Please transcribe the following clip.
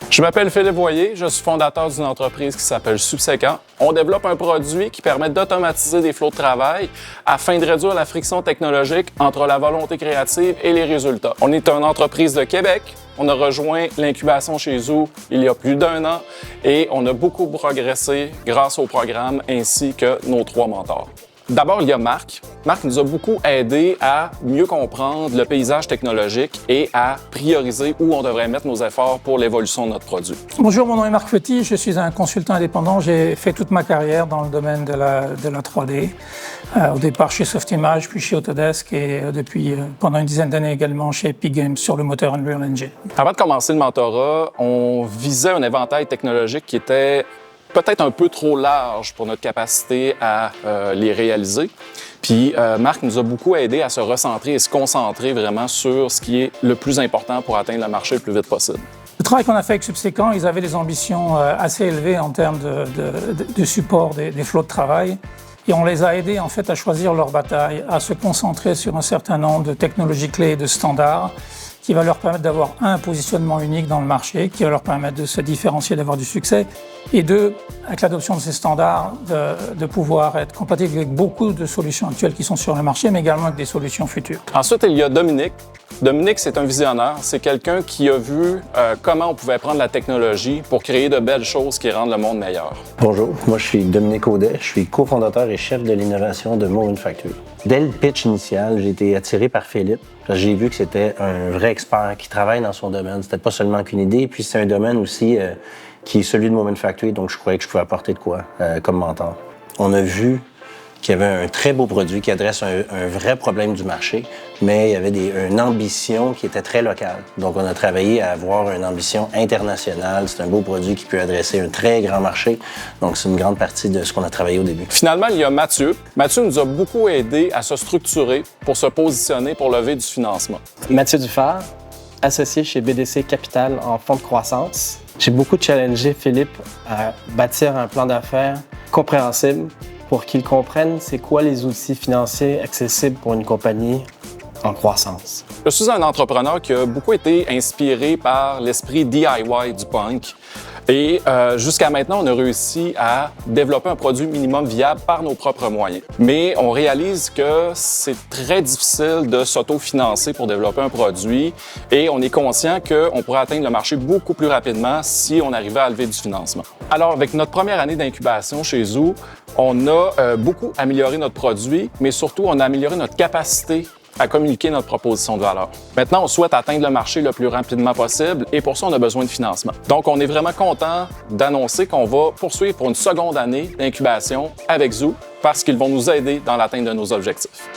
Je m'appelle Philippe Voyer, je suis fondateur d'une entreprise qui s'appelle Subséquent. On développe un produit qui permet d'automatiser des flots de travail afin de réduire la friction technologique entre la volonté créative et les résultats. On est une entreprise de Québec. On a rejoint l'incubation chez Zoo il y a plus d'1 an et on a beaucoup progressé grâce au programme ainsi que nos 3 mentors. D'abord, il y a Marc. Marc nous a beaucoup aidé à mieux comprendre le paysage technologique et à prioriser où on devrait mettre nos efforts pour l'évolution de notre produit. Bonjour, mon nom est Marc Petit, je suis un consultant indépendant. J'ai fait toute ma carrière dans le domaine de la 3D. Au départ chez Softimage, puis chez Autodesk et depuis pendant une dizaine d'années également chez Epic Games sur le moteur Unreal Engine. Avant de commencer le mentorat, on visait un éventail technologique qui était peut-être un peu trop large pour notre capacité à les réaliser. Puis Marc nous a beaucoup aidé à se recentrer et se concentrer vraiment sur ce qui est le plus important pour atteindre le marché le plus vite possible. Le travail qu'on a fait avec Subséquent, ils avaient des ambitions assez élevées en termes de support des flots de travail. Et on les a aidés en fait à choisir leur bataille, à se concentrer sur un certain nombre de technologies clés et de standards qui va leur permettre d'avoir un positionnement unique dans le marché, qui va leur permettre de se différencier, d'avoir du succès, et deux, avec l'adoption de ces standards, de pouvoir être compatible avec beaucoup de solutions actuelles qui sont sur le marché, mais également avec des solutions futures. Ensuite, il y a Dominique. Dominique, c'est un visionnaire. C'est quelqu'un qui a vu comment on pouvait prendre la technologie pour créer de belles choses qui rendent le monde meilleur. Bonjour, moi je suis Dominique Audet, je suis cofondateur et chef de l'innovation de Moment Factory. Dès le pitch initial, j'ai été attiré par Philippe. J'ai vu que c'était un vrai expert qui travaille dans son domaine. C'était pas seulement qu'une idée, puis c'est un domaine aussi qui est celui de Moment Factory, donc je croyais que je pouvais apporter de quoi comme mentor. On a vu qu'il y avait un très beau produit qui adresse un vrai problème du marché, mais il y avait une ambition qui était très locale. Donc, on a travaillé à avoir une ambition internationale. C'est un beau produit qui peut adresser un très grand marché. Donc, c'est une grande partie de ce qu'on a travaillé au début. Finalement, il y a Mathieu. Mathieu nous a beaucoup aidé à se structurer pour se positionner pour lever du financement. Mathieu Dufort, associé chez BDC Capital en fonds de croissance. J'ai beaucoup challengé Philippe à bâtir un plan d'affaires compréhensible pour qu'ils comprennent c'est quoi les outils financiers accessibles pour une compagnie en croissance. Je suis un entrepreneur qui a beaucoup été inspiré par l'esprit DIY du punk. Et jusqu'à maintenant, on a réussi à développer un produit minimum viable par nos propres moyens. Mais on réalise que c'est très difficile de s'autofinancer pour développer un produit et on est conscient qu'on pourrait atteindre le marché beaucoup plus rapidement si on arrivait à lever du financement. Alors, avec notre première année d'incubation chez Zoo, on a beaucoup amélioré notre produit, mais surtout, on a amélioré notre capacité à communiquer notre proposition de valeur. Maintenant, on souhaite atteindre le marché le plus rapidement possible et pour ça, on a besoin de financement. Donc, on est vraiment content d'annoncer qu'on va poursuivre pour une seconde année d'incubation avec Zoo parce qu'ils vont nous aider dans l'atteinte de nos objectifs.